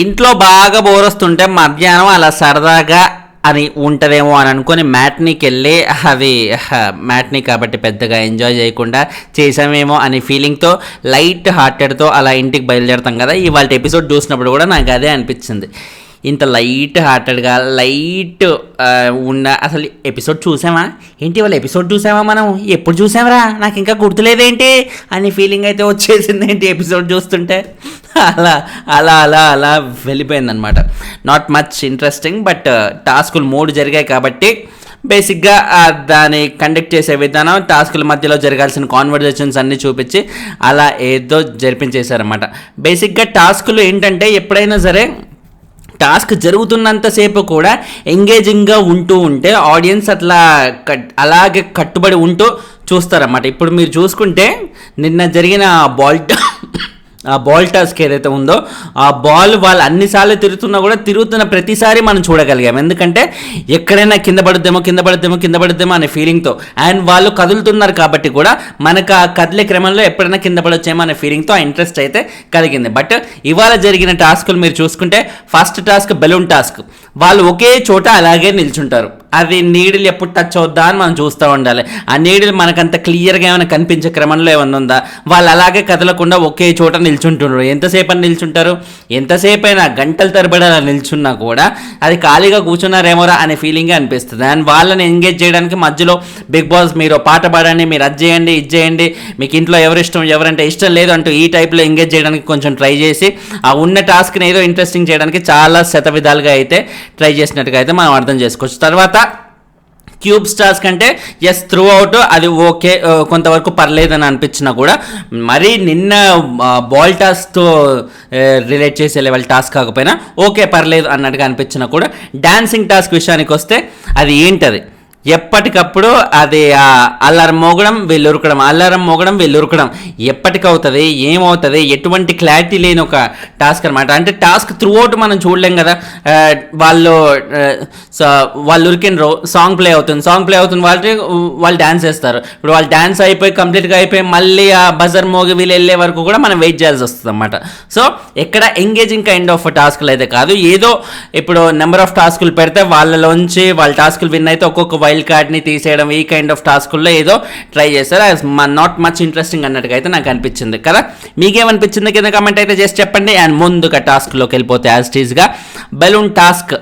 ఇంట్లో బాగా బోర్ వస్తుంటే మధ్యాహ్నం అలా సరదాగా అని ఉంటుందేమో అని అనుకొని మ్యాట్నీకి వెళ్ళి అది మ్యాట్నీ కాబట్టి పెద్దగా ఎంజాయ్ చేయకుండా చేసామేమో అనే ఫీలింగ్తో లైట్ హార్టెడ్తో అలా ఇంటికి బయలుదేరుతాం కదా. ఇవాళ ఎపిసోడ్ చూసినప్పుడు కూడా నాకు అదే అనిపించింది. ఇంత లైట్ హార్టెడ్గా లైట్ ఉన్న అసలు ఎపిసోడ్ చూసామా ఏంటి, వాళ్ళ ఎపిసోడ్ చూసామా, మనం ఎప్పుడు చూసామరా నాకు ఇంకా గుర్తులేదేంటి అనే ఫీలింగ్ అయితే వచ్చేసింది ఏంటి ఎపిసోడ్ చూస్తుంటే. అలా అలా అలా అలా వెళ్ళిపోయిందనమాట. నాట్ మచ్ ఇంట్రెస్టింగ్, బట్ టాస్కులు 3 జరిగాయి కాబట్టి బేసిక్గా దాన్ని కండక్ట్ చేసే విధానం, టాస్కుల మధ్యలో జరగాల్సిన కాన్వర్జేషన్స్ అన్నీ చూపించి అలా ఏదో జరిపించేశారన్నమాట. బేసిక్గా టాస్కులు ఏంటంటే ఎప్పుడైనా సరే టాస్క్ జరుగుతున్నంతసేపు కూడా ఎంగేజింగ్గా ఉంటూ ఉంటే ఆడియన్స్ అట్లా అలాగే కట్టుబడి ఉంటూ చూస్తారన్నమాట. ఇప్పుడు మీరు చూసుకుంటే నిన్న జరిగిన బాల్ టాస్క్ ఏదైతే ఉందో ఆ బాల్ వాళ్ళు అన్నిసార్లు తిరుగుతున్న ప్రతిసారి మనం చూడగలిగాం. ఎందుకంటే ఎక్కడైనా కింద పడుద్దేమో అనే ఫీలింగ్తో, అండ్ వాళ్ళు కదులుతున్నారు కాబట్టి కూడా మనకు ఆ కదిలే క్రమంలో ఎప్పుడైనా కింద పడొచ్చేమో అనే ఫీలింగ్తో ఆ ఇంట్రెస్ట్ అయితే కలిగింది. బట్ ఇవాళ జరిగిన టాస్కులు మీరు చూసుకుంటే ఫస్ట్ టాస్క్ బెలూన్ టాస్క్. వాళ్ళు ఒకే చోట అలాగే నిల్చుంటారు. అది నీడిల్ ఎప్పుడు టచ్ అవుద్దా అని మనం చూస్తూ ఉండాలి. ఆ నీడిల్ మనకంత క్లియర్గా ఏమైనా కనిపించే క్రమంలో ఏమైనా ఉందా, వాళ్ళు అలాగే కదలకుండా ఒకే చోట నిల్చుంటున్నారు. ఎంతసేపు అని నిల్చుంటారు, ఎంతసేపు అయినా గంటల తరబడి అలా నిల్చున్నా కూడా అది ఖాళీగా కూర్చున్నారేమోరా అనే ఫీలింగే అనిపిస్తుంది. అండ్ వాళ్ళని ఎంగేజ్ చేయడానికి మధ్యలో బిగ్ బాస్ మీరు పాట పాడండి, మీరు అది చేయండి, ఇది చేయండి, మీకు ఇంట్లో ఎవరిష్టం ఎవరంటే ఇష్టం లేదు అంటూ ఈ టైప్లో ఎంగేజ్ చేయడానికి కొంచెం ట్రై చేసి ఆ ఉన్న టాస్క్ని ఏదో ఇంట్రెస్టింగ్ చేయడానికి చాలా శతవిధాలుగా అయితే ట్రై చేసినట్టుగా అయితే మనం అర్థం చేసుకోవచ్చు. తర్వాత క్యూబ్స్ టాస్క్ అంటే ఎస్ త్రూ అవుట్ అది ఓకే, కొంతవరకు పర్లేదని అనిపించినా కూడా మరీ నిన్న బాల్ టాస్క్తో రిలేట్ చేసే లెవెల్ టాస్క్ కాకపోయినా ఓకే పర్లేదు అన్నట్టుగా అనిపించినా కూడా డాన్సింగ్ టాస్క్ విషయానికి వస్తే అది ఏంటది ఎప్పటికప్పుడు అది అల్లారం మోగడం వెళ్ళురకడం ఎప్పటికవుతుంది, ఏమవుతుంది, ఎటువంటి క్లారిటీ లేని ఒక టాస్క్ అనమాట. అంటే టాస్క్ త్రూ అవుట్ మనం చూడలేం కదా. వాళ్ళు ఉరికినరు, సాంగ్ ప్లే అవుతుంది వాళ్ళు డ్యాన్స్ చేస్తారు. ఇప్పుడు వాళ్ళు డ్యాన్స్ అయిపోయి కంప్లీట్గా అయిపోయి మళ్ళీ ఆ బజర్ మోగి వీళ్ళు వెళ్ళే వరకు కూడా మనం వెయిట్ చేయాల్సి వస్తుంది అనమాట. సో ఎక్కడ ఎంగేజింగ్ కైండ్ ఆఫ్ టాస్క్లు అయితే కాదు, ఏదో ఇప్పుడు నెంబర్ ఆఫ్ టాస్కులు పెడితే వాళ్ళలోంచి వాళ్ళ టాస్కులు విన్ అయితే ఒక్కొక్క వైల్డ్ కార్డ్ని తీసేయడం, ఈ కైండ్ ఆఫ్ టాస్కుల్లో ఏదో ట్రై చేస్తారు. నాట్ మచ్ ఇంట్రెస్టింగ్ అన్నట్టుగా అయితే నాకు అనిపించింది కదా. మీకేమనిపించింది కింద కామెంట్ అయితే చేసి చెప్పండి. అండ్ ముందుగా టాస్క్లోకి వెళ్ళిపోతే యాజ్ ఇట్ ఈస్గా balloon task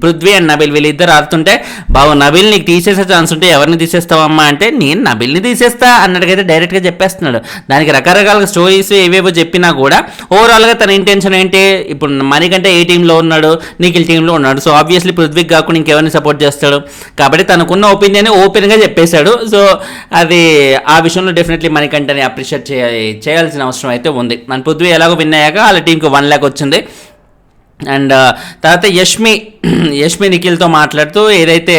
Prithvi and Nabil వీళ్ళిద్దరు ఆడుతుంటే బాబు నబిల్ నీకు తీసేసే ఛాన్స్ ఉంటే ఎవరిని తీసేస్తావమ్మా అంటే నేను నబిల్ని తీసేస్తా అన్నట్టుగా డైరెక్ట్గా చెప్పేస్తున్నాడు. దానికి రకరకాల స్టోరీస్ ఏవేవో చెప్పినా కూడా ఓవరాల్గా తన ఇంటెన్షన్ ఏంటి, ఇప్పుడు మనకంటే ఏ టీంలో ఉన్నాడు, నిఖిల్ టీంలో ఉన్నాడు. సో ఆబ్వియస్లీ పృథ్వీకి కాకుండా ఇంకెవరిని సపోర్ట్ చేస్తాడు కాబట్టి తనకున్న ఒపీనియన్ ఓపెన్గా చెప్పేశాడు. సో అది ఆ విషయంలో డెఫినెట్లీ మనకంటే అప్రిషియేట్ చేయాల్సిన అవసరం అయితే ఉంది. మన పృథ్వీ ఎలాగో విన్ అయ్యాక వాళ్ళ టీంకి 1 lakh వచ్చింది. అండ్ తర్వాత యష్మి నిఖిల్తో మాట్లాడుతూ ఏదైతే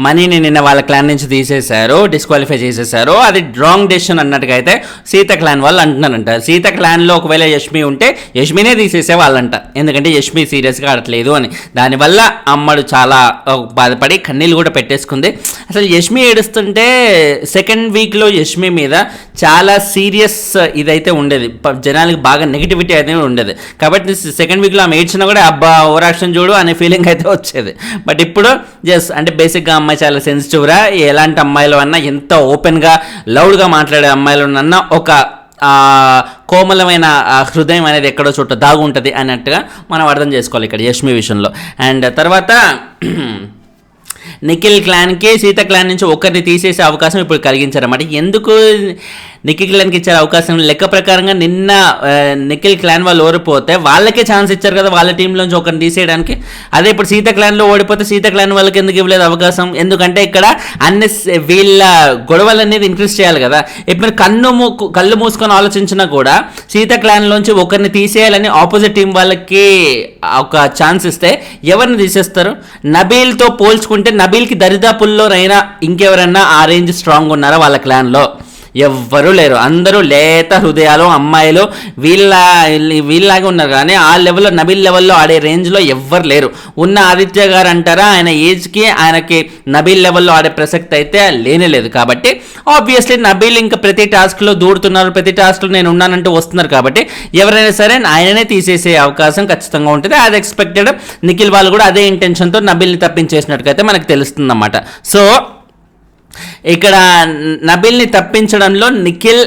మనీని నిన్న వాళ్ళ క్లాన్ నుంచి తీసేశారో, డిస్క్వాలిఫై చేసేసారో అది రాంగ్ డెసిషన్ అన్నట్టుగా అయితే సీత క్లాన్ వాళ్ళు అంటున్నారంట. సీత క్లాన్లో ఒకవేళ యష్మి ఉంటే యష్మినే తీసేసే వాళ్ళంట, ఎందుకంటే యష్మి సీరియస్గా ఆడట్లేదు అని. దానివల్ల అమ్మడు చాలా బాధపడి కన్నీళ్ళు కూడా పెట్టేసుకుంది. అసలు యష్మి ఏడుస్తుంటే సెకండ్ వీక్లో యష్మి మీద చాలా సీరియస్ ఇదైతే ఉండేది, జనాలకి బాగా నెగిటివిటీ అనేది ఉండేది. కాబట్టి సెకండ్ వీక్లో ఆమె ఏడ్చినా కూడా అబ్బా ఓవర్ యాక్షన్ చూడు అనే ఫీలింగ్ అయితే వచ్చేది. బట్ ఇప్పుడు జస్ట్ అంటే బేసిక్గా అమ్మాయి చాలా సెన్సిటివ్రా, ఎలాంటి అమ్మాయిలు అన్నా ఎంత ఓపెన్గా లౌడ్గా మాట్లాడే అమ్మాయిలు అన్నా ఒక కోమలమైన హృదయం అనేది ఎక్కడో చోట దాగుంటుంది అన్నట్టుగా మనం అర్థం చేసుకోవాలి ఇక్కడ యష్మి విషయంలో. అండ్ తర్వాత నిఖిల్ క్లాన్కి సీత క్లాన్ నుంచి ఒకరిని తీసేసే అవకాశం ఇప్పుడు కలిగించారన్నమాట. ఎందుకు నిఖిల్ క్లాన్కి ఇచ్చారు అవకాశం, లెక్క ప్రకారంగా నిన్న నిఖిల్ క్లాన్ వాళ్ళు ఓడిపోతే వాళ్ళకే ఛాన్స్ ఇచ్చారు కదా వాళ్ళ టీంలోంచి ఒకరిని తీసేయడానికి. అదే ఇప్పుడు సీత క్లాన్లో ఓడిపోతే సీత క్లాన్ వాళ్ళకి ఎందుకు ఇవ్వలేదు అవకాశం, ఎందుకంటే ఇక్కడ వీళ్ళ గొడవలు అనేది ఇంక్రీజ్ చేయాలి కదా. ఇప్పుడు కళ్ళు మూసుకొని ఆలోచించినా కూడా సీత క్లాన్లోంచి ఒకరిని తీసేయాలని ఆపోజిట్ టీం వాళ్ళకి ఒక ఛాన్స్ ఇస్తే ఎవరిని తీసేస్తారు. నబీల్తో పోల్చుకుంటే నబీల్కి దరిదాపుల్లోనైనా ఇంకెవరన్నా ఆ రేంజ్ స్ట్రాంగ్ ఉన్నారా వాళ్ళ క్లాన్లో, ఎవ్వరూ లేరు. అందరూ లేత హృదయాలు అమ్మాయిలు వీళ్ళలాగే ఉన్నారు. కానీ ఆ లెవెల్లో నబీల్ లెవెల్లో ఆడే రేంజ్లో ఎవ్వరు లేరు. ఉన్న ఆదిత్య గారు అంటారా, ఆయన ఏజ్కి ఆయనకి నబీల్ లెవెల్లో ఆడే ప్రసక్తి అయితే లేనే లేదు. కాబట్టి ఆబ్వియస్లీ నబీల్ ఇంకా ప్రతి టాస్క్లో దూరుతున్నారు, ప్రతి టాస్క్లో నేను ఉన్నానంటూ వస్తున్నారు. కాబట్టి ఎవరైనా సరే ఆయననే తీసేసే అవకాశం ఖచ్చితంగా ఉంటుంది. అది ఎక్స్పెక్టెడ్. నిఖిల్ వాళ్ళు కూడా అదే ఇంటెన్షన్తో నబీల్ని తప్పించేసినట్టుకైతే మనకు తెలుస్తుంది అన్నమాట. సో ఇక్కడ నబీల్ని తప్పించడంలో నిఖిల్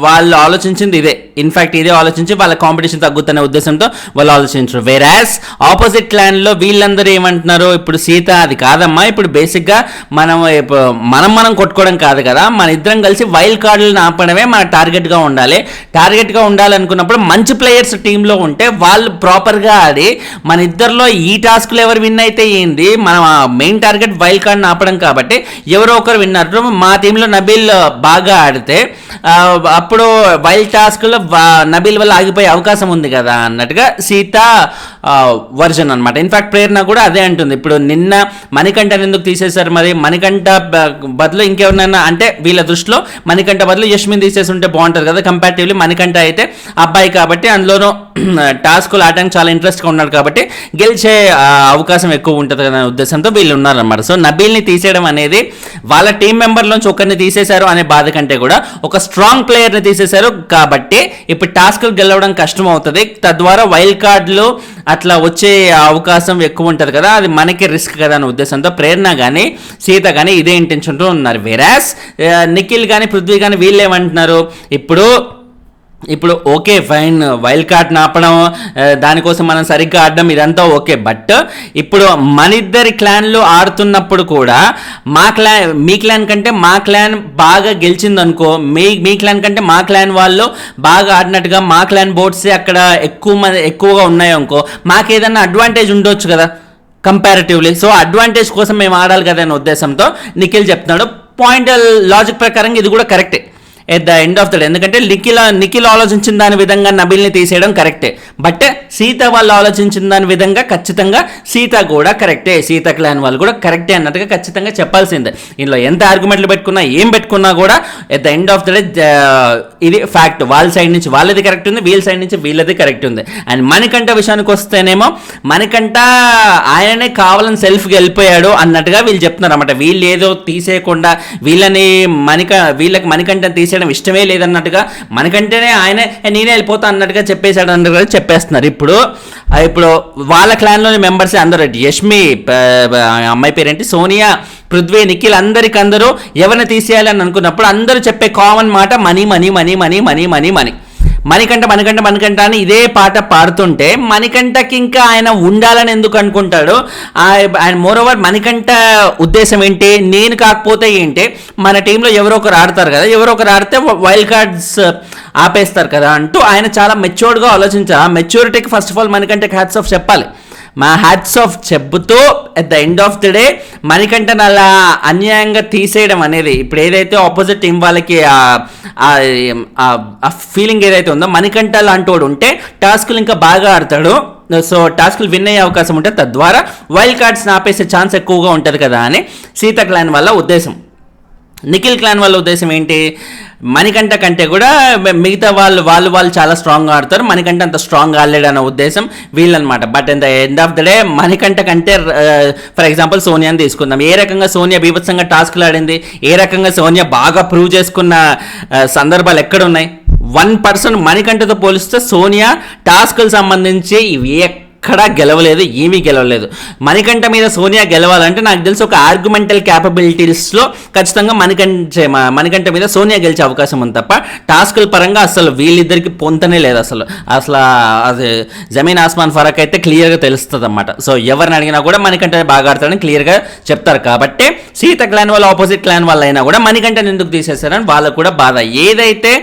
వాళ్ళు ఆలోచించింది ఇదే. ఇన్ఫాక్ట్ ఇదే ఆలోచించి వాళ్ళ కాంపిటీషన్ తగ్గుతున్న ఉద్దేశంతో వాళ్ళు ఆలోచించారు. వేరాస్ ఆపోజిట్ క్లాన్లో వీళ్ళందరూ ఏమంటున్నారు, ఇప్పుడు సీత అది కాదమ్మా, ఇప్పుడు బేసిక్గా మనం కొట్టుకోవడం కాదు కదా, మన ఇద్దరం కలిసి వైల్డ్ కార్డులను ఆపడమే మన టార్గెట్గా ఉండాలి. టార్గెట్గా ఉండాలనుకున్నప్పుడు మంచి ప్లేయర్స్ టీంలో ఉంటే వాళ్ళు ప్రాపర్గా ఆడి మన ఇద్దరిలో ఈ టాస్క్లు ఎవరు విన్ అయితే ఏంది, మన మెయిన్ టార్గెట్ వైల్డ్ కార్డ్ని ఆపడం. కాబట్టి ఎవరో ఒకరు విన్నారు. మా టీంలో నబీల్ బాగా ఆడితే అప్పుడు వైల్డ్ టాస్క్లో నబీల్ వల్ల ఆగిపోయే అవకాశం ఉంది కదా అన్నట్టుగా సీత వర్జన్ అనమాట. ఇన్ఫాక్ట్ ప్రేరణ కూడా అదే అంటుంది. ఇప్పుడు నిన్న మణికంఠని ఎందుకు తీసేశారు, మరి మణికంఠ బదులు ఇంకెవరినైనా, అంటే వీళ్ళ దృష్టిలో మణికంఠ బదులు యష్మిని తీసేసి ఉంటే బాగుంటుంది కదా. కంపారిటివ్లీ మణికంఠ అయితే అబ్బాయి కాబట్టి అందులోనూ టాస్క్లు ఆడడానికి చాలా ఇంట్రెస్ట్గా ఉన్నాడు కాబట్టి గెలిచే అవకాశం ఎక్కువ ఉంటుంది కదా అనే ఉద్దేశంతో వీళ్ళు ఉన్నారనమాట. సో నబీల్ని తీసేయడం అనేది వాళ్ళ టీం మెంబర్లోంచి ఒకరిని తీసేశారు అనే బాధ కంటే కూడా ఒక స్ట్రాంగ్ ప్లేయర్ని తీసేశారు కాబట్టి ఇప్పుడు టాస్క్లు గెలవడం కష్టం అవుతుంది. తద్వారా వైల్డ్ కార్డులు అట్లా వచ్చే అవకాశం ఎక్కువ ఉంటుంది కదా, అది మనకి రిస్క్ కదా అనే ఉద్దేశంతో ప్రేరణ కానీ సీత కానీ ఇదే ఇంటెన్షన్తో ఉన్నారు. వేరాస్ నిఖిల్ కానీ పృథ్వీ కానీ వీళ్ళు ఏమంటున్నారు, ఇప్పుడు ఓకే ఫైన్, వైల్డ్ కార్డ్ ఆపడం, దానికోసం మనం సరిగ్గా ఆడడం ఇదంతా ఓకే. బట్ ఇప్పుడు మన ఇద్దరి క్లాన్లు ఆడుతున్నప్పుడు కూడా మీ క్లాన్ కంటే మా క్లాన్ బాగా గెలిచిందనుకో, మీ క్లాన్ కంటే మా క్లాన్ వాళ్ళు బాగా ఆడినట్టుగా మా క్లాన్ బోర్డ్సే అక్కడ ఎక్కువగా ఉన్నాయనుకో, మాకేదన్నా అడ్వాంటేజ్ ఉండొచ్చు కదా కంపారిటివ్లీ. సో అడ్వాంటేజ్ కోసం మేము ఆడాలి కదా అనే ఉద్దేశంతో నిఖిల్ చెప్తున్నాడు. పాయింట్ లాజిక్ ప్రకారం ఇది కూడా కరెక్టే at the end of the day. ఎందుకంటే నిఖిల్ ఆలోచించిన దాని విధంగా నబీల్ని తీసేయడం కరెక్టే. బట్ సీత వాళ్ళు ఆలోచించిన దాని విధంగా ఖచ్చితంగా సీత కూడా కరెక్టే, సీత క్లాన్ వాళ్ళు కూడా కరెక్టే అన్నట్టుగా ఖచ్చితంగా చెప్పాల్సిందే. ఇందులో ఎంత ఆర్గ్యుమెంట్లు పెట్టుకున్నా ఏం పెట్టుకున్నా కూడా at the end of the day ఇది ఫ్యాక్ట్. వాళ్ళ సైడ్ నుంచి వాళ్ళది కరెక్ట్ ఉంది, వీళ్ళ సైడ్ నుంచి వీళ్ళది కరెక్ట్ ఉంది. అండ్ మణికంఠ విషయానికి వస్తేనేమో మణికంఠ ఆయననే కావాలని సెల్ఫ్గా వెళ్ళిపోయాడు అన్నట్టుగా వీళ్ళు చెప్తున్నారు అన్నమాట. వీళ్ళు ఏదో తీసేయకుండా వీళ్ళకి మణికంఠ తీసే ఇష్టమే లేదన్నట్టుగా మనకంటేనే ఆయన నేనే వెళ్ళిపోతా అన్నట్టుగా చెప్పేశాడు అన్నట్టుగా చెప్పేస్తున్నారు. ఇప్పుడు వాళ్ళ క్లాన్లోని మెంబర్స్ అందరూ, యష్మి అమ్మాయి పేరేంటి, సోనియా, పృథ్వీ, నిఖిల్ అందరూ ఎవరిని తీసేయాలని అనుకున్నప్పుడు అందరూ చెప్పే కామన్ మాట money money money money money money money. Manikanta అని ఇదే పాట పాడుతుంటే మణికంఠకి ఇంకా ఆయన ఉండాలని ఎందుకు అనుకుంటాడు? ఆయన మోరోవర్ మణికంఠ ఉద్దేశం ఏంటి, నేను కాకపోతే ఏంటి, మన టీంలో ఎవరో ఒకరు ఆడతారు కదా, ఎవరో ఒకరు ఆడితే వైల్డ్ కార్డ్స్ ఆపేస్తారు కదా అంటూ ఆయన చాలా మెచ్యూర్డ్గా ఆలోచించారు. ఆ మెచ్యూరిటీకి ఫస్ట్ ఆఫ్ ఆల్ మణికంఠకి హ్యాట్స్ ఆఫ్ చెప్పాలి. మా హ్యాట్స్ ఆఫ్ చెబుతూ at the end of the day మణికంఠను అలా అన్యాయంగా తీసేయడం అనేది, ఇప్పుడు ఏదైతే ఆపోజిట్ టీం వాళ్ళకి ఆ ఫీలింగ్ ఏదైతే ఉందో, మణికంఠ లాంటి వాడు ఉంటే టాస్క్లు ఇంకా బాగా ఆడతాడు. సో టాస్క్లు విన్ అయ్యే అవకాశం ఉంటుంది, తద్వారా వైల్డ్ కార్డ్స్ని ఆపేసే ఛాన్స్ ఎక్కువగా ఉంటుంది కదా అని సీత క్లాన్ వల్ల ఉద్దేశం. నిఖిల్ క్లాన్ వాళ్ళ ఉద్దేశం ఏంటి, మణికంఠ కంటే కూడా మిగతా వాళ్ళు చాలా స్ట్రాంగ్గా ఆడతారు, మణికంఠ అంత స్ట్రాంగ్ ఆడలేడు అన్న ఉద్దేశం వీళ్ళనమాట. But in the end of the day Manikanta కంటే ఫర్ ఎగ్జాంపుల్ సోనియాని తీసుకుందాం. ఏ రకంగా సోనియా బీభత్సంగా టాస్క్లు ఆడింది, ఏ రకంగా సోనియా బాగా ప్రూవ్ చేసుకున్న సందర్భాలు ఎక్కడున్నాయి? 1% మణికంఠతో పోలిస్తే సోనియా టాస్క్లకు సంబంధించి ఇవి ఎక్కడా గెలవలేదు, ఏమీ గెలవలేదు. మణికంఠ మీద సోనియా గెలవాలంటే నాకు తెలిసి ఒక ఆర్గ్యుమెంటల్ క్యాపబిలిటీస్లో ఖచ్చితంగా మణికంఠ మీద సోనియా గెలిచే అవకాశం ఉంది తప్ప టాస్కుల పరంగా అసలు వీళ్ళిద్దరికి పొంతనే లేదు. అసలు అది జమీన్ ఆస్మాన్ ఫరక్ అయితే క్లియర్గా తెలుస్తుంది అన్నమాట. సో ఎవరిని అడిగినా కూడా మణికంఠ బాగా ఆడతాడని క్లియర్గా చెప్తారు. కాబట్టి సీత క్లాన్ వాళ్ళు ఆపోజిట్ క్లాన్ వాళ్ళు అయినా కూడా మణికంఠని ఎందుకు తీసేస్తారని వాళ్ళకు కూడా బాధ. ఏదైతే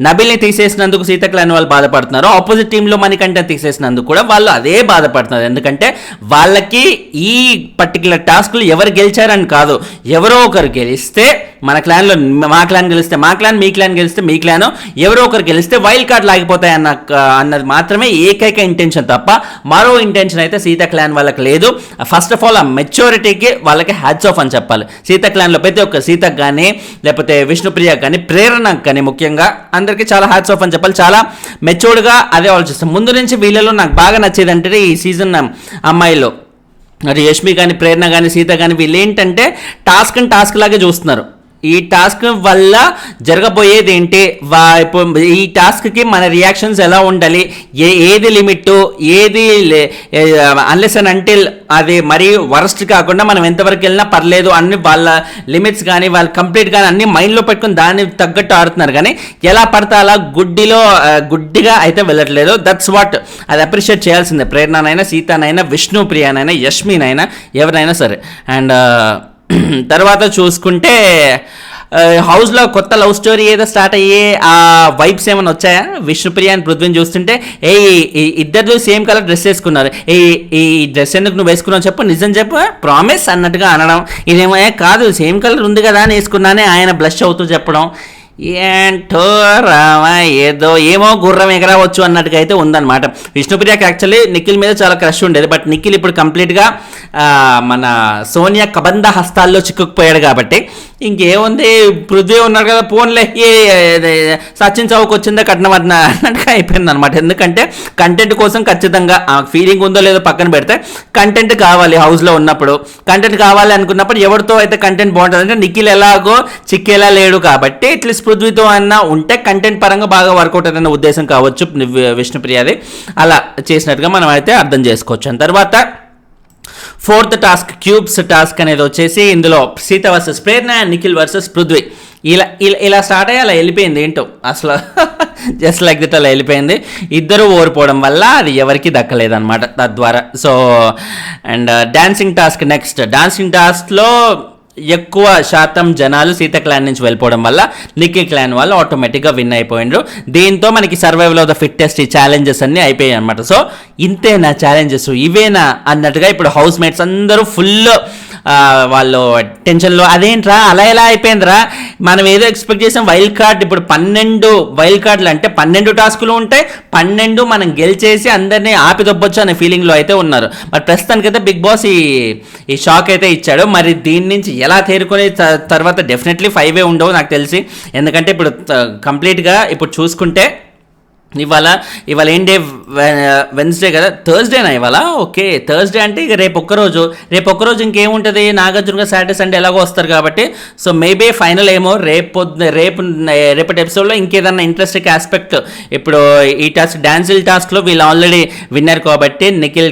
నబిల్ని తీసేసినందుకు సీత క్లాన్ వాళ్ళు బాధపడుతున్నారో, ఆపోజిట్ టీంలో మణికంఠ తీసేసినందుకు కూడా వాళ్ళు అదే బాధపడుతున్నారు. ఎందుకంటే వాళ్ళకి ఈ పర్టికులర్ టాస్క్లు ఎవరు గెలిచారని కాదు, ఎవరో ఒకరు గెలిస్తే మన క్లాన్లో మా క్లాన్ గెలిస్తే మా క్లాన్, మీ క్లాన్ గెలిస్తే మీ క్లాన్, ఎవరో ఒకరు గెలిస్తే వైల్డ్ కార్డ్ లాగిపోతాయి అన్నది మాత్రమే ఏకైక ఇంటెన్షన్ తప్ప మరో ఇంటెన్షన్ అయితే సీత క్లాన్ వాళ్ళకి లేదు. ఫస్ట్ ఆఫ్ ఆల్ ఆ మెచ్యూరిటీకి వాళ్ళకి హ్యాట్స్ ఆఫ్ అని చెప్పాలి. సీత క్లాన్లో ప్రతి ఒక్క సీతకు కానీ లేకపోతే విష్ణుప్రియకు కానీ ప్రేరణకు కానీ ముఖ్యంగా అందరికీ చాలా హ్యాట్స్ ఆఫ్ అని చెప్పాలి. చాలా మెచ్యూర్డ్గా అదే ఆలోచిస్తాం. ముందు నుంచి వీళ్ళలో నాకు బాగా నచ్చేది అంటే ఈ సీజన్ అమ్మాయిలో అది యష్మి కానీ ప్రేరణ కానీ సీత కానీ వీళ్ళు ఏంటంటే టాస్క్ లాగే చూస్తున్నారు. ఈ టాస్క్ వల్ల జరగబోయేది ఏంటి, ఈ టాస్క్కి మన రియాక్షన్స్ ఎలా ఉండాలి, ఏది లిమిట్, ఏది అన్లెస్ అండ్ అంటిల్ అది మరీ వరస్ట్ కాకుండా మనం ఎంతవరకు వెళ్ళినా పర్లేదు అన్ని వాళ్ళ లిమిట్స్ కానీ వాళ్ళు కంప్లీట్ కానీ అన్ని మైండ్లో పెట్టుకుని దాన్ని తగ్గట్టు ఆడుతున్నారు. కానీ ఎలా పడితే అలా గుడ్డిగా అయితే వెళ్ళట్లేదు. దట్స్ వాట్ అది అప్రిషియేట్ చేయాల్సిందే. ప్రేరణనైనా, సీతనైనా, విష్ణుప్రియనైనా, యష్మినైనా, ఎవరైనా సరే. అండ్ తర్వాత చూసుకుంటే హౌస్లో కొత్త లవ్ స్టోరీ ఏదో స్టార్ట్ అయ్యే ఆ వైబ్స్ ఏమైనా వచ్చాయా? విష్ణుప్రియ అని పృథ్వీని చూస్తుంటే ఇద్దరు సేమ్ కలర్ డ్రెస్ వేసుకున్నారు. ఈ డ్రెస్ ఎందుకు నువ్వు వేసుకున్నావు చెప్పు, నిజం చెప్పు, ప్రామిస్ అన్నట్టుగా అనడం. ఇదేమో కాదు సేమ్ కలర్ ఉంది కదా అని వేసుకున్నానే ఆయన బ్లష్ అవుతూ చెప్పడం. ఏంటో రామా ఏదో ఏమో గుర్రం ఎగరవచ్చు అన్నట్టుగా అయితే ఉందన్నమాట. విష్ణుప్రియకి యాక్చువల్లీ నిఖిల్ మీద చాలా క్రష్ ఉండేది. బట్ నిఖిల్ ఇప్పుడు కంప్లీట్గా మన సోనియా కబంధ హస్తాల్లో చిక్కుకుపోయాడు కాబట్టి ఇంకేముంది, పృథ్వీ ఉన్నారు కదా ఫోన్లే సచిన్ చౌక్ వచ్చిందా కట్నం అన్నట్టుగా అయిపోయింది అనమాట. ఎందుకంటే కంటెంట్ కోసం ఖచ్చితంగా ఆ ఫీలింగ్ ఉందో లేదో పక్కన పెడితే కంటెంట్ కావాలి. హౌస్లో ఉన్నప్పుడు కంటెంట్ కావాలి అనుకున్నప్పుడు ఎవరితో అయితే కంటెంట్ బాగుంటుంది అంటే నిఖిల్ ఎలాగో చిక్కేలా లేడు కాబట్టి అట్లీస్ట్ పృథ్వీతో అన్నా ఉంటే కంటెంట్ పరంగా బాగా వర్కౌట్ అనే ఉద్దేశం కావచ్చు విష్ణుప్రియది. అలా చేసినట్టుగా మనం అయితే అర్థం చేసుకోవచ్చు. తర్వాత 4th టాస్క్ క్యూబ్స్ టాస్క్ అనేది వచ్చేసి ఇందులో సీత వర్సెస్ ప్రేరణ, నిఖిల్ వర్సెస్ పృథ్వీ. ఇలా స్టార్ట్ అయ్యి అలా వెళ్ళిపోయింది ఏంటో అసలు జస్ట్ లైక్ దిట్ అలా వెళ్ళిపోయింది. ఇద్దరు ఓడిపోవడం వల్ల అది ఎవరికి దక్కలేదన్నమాట తద్వారా. So and dancing task next. Dancing టాస్క్లో ఎక్కువ శాతం జనాలు సీత క్లాన్ నుంచి వెళ్ళిపోవడం వల్ల నిఖిల్ క్లాన్ వాళ్ళు ఆటోమేటిక్గా విన్ అయిపోయిండ్రు. దీంతో మనకి సర్వైవల్ ఆఫ్ ద ఫిట్టెస్ట్ ఈ ఛాలెంజెస్ అన్నీ అయిపోయాయి అనమాట. సో ఇంతేనా ఛాలెంజెస్, ఇవేనా అన్నట్టుగా ఇప్పుడు హౌస్ మేట్స్ అందరూ ఫుల్ వాళ్ళు టెన్షన్లో అదేంట్రా అలా ఎలా అయిపోయిందిరా, మనం ఏదో ఎక్స్పెక్ట్ చేసాం వైల్డ్ కార్డ్, ఇప్పుడు 12 వైల్డ్ కార్డులు అంటే 12 టాస్కులు ఉంటాయి, 12 మనం గెలిచేసి అందరినీ ఆపిదొబ్బొచ్చు అనే ఫీలింగ్లో అయితే ఉన్నారు. బట్ ప్రస్తుతానికైతే బిగ్ బాస్ ఈ షాక్ అయితే ఇచ్చాడు. మరి దీని నుంచి ఎలా తేరుకునే తర్వాత డెఫినెట్లీ 5 ఉండవు నాకు తెలిసి. ఎందుకంటే ఇప్పుడు కంప్లీట్గా ఇప్పుడు చూసుకుంటే ఇవాళ ఏం డే, వెన్స్డే కదా, థర్స్డేనా ఇవాళ? ఓకే థర్స్డే అంటే ఇక రేపు ఒక్కరోజు ఇంకేముంటుంది, నాగార్జున సాటర్డే సండే ఎలాగో వస్తారు కాబట్టి. సో మేబీ ఫైనల్ ఏమో రేపటి ఎపిసోడ్లో ఇంకేదన్నా ఇంట్రెస్టింగ్ ఆస్పెక్ట్. ఇప్పుడు ఈ టాస్క్లో వీళ్ళు ఆల్రెడీ విన్నర్ కాబట్టి నిఖిల్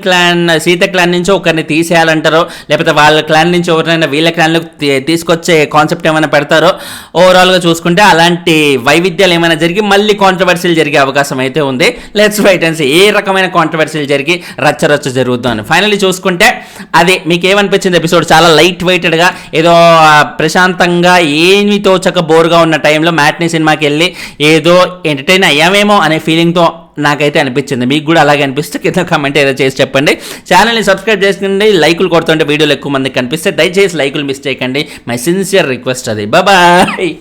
క్లాన్ సీత క్లాన్ నుంచి ఒకరిని తీసేయాలంటారో లేకపోతే వాళ్ళ క్లాన్ నుంచి ఎవరినైనా వీళ్ళ క్లాన్లో తీసుకొచ్చే కాన్సెప్ట్ ఏమైనా పెడతారో. ఓవరాల్గా చూసుకుంటే అలాంటి వైవిధ్యాలు ఏమైనా జరిగి మళ్ళీ కాంట్రవర్సీలు జరిగే అవకాశం అయితే ఉంది. లెట్స్ వెయిట్ అండ్ సీ ఏ రకమైన కాంట్రవర్సీలు జరిగి రచ్చ జరుగుతుంది. ఫైనల్లీ చూసుకుంటే అది మీకు ఏమనిపించింది ఎపిసోడ్? చాలా లైట్ వెయిటెడ్గా ఏదో ప్రశాంతంగా ఏమీ తోచక బోర్గా ఉన్న టైంలో మ్యాట్నీ సినిమాకి వెళ్ళి ఏదో ఎంటర్టైన్ అయ్యామేమో అనే ఫీలింగ్తో నాకైతే అనిపించింది. మీకు కూడా అలాగే అనిపిస్తే కింద కామెంట్ ఏదో చేసి చెప్పండి. ఛానల్ని సబ్స్క్రైబ్ చేసుకోండి. లైకులు కొడుతుంటే వీడియోలు ఎక్కువ మందికి కనిపిస్తే దయచేసి లైకులు మిస్ చేయకండి. మై సిన్సియర్ రిక్వెస్ట్ అది. బాయ్.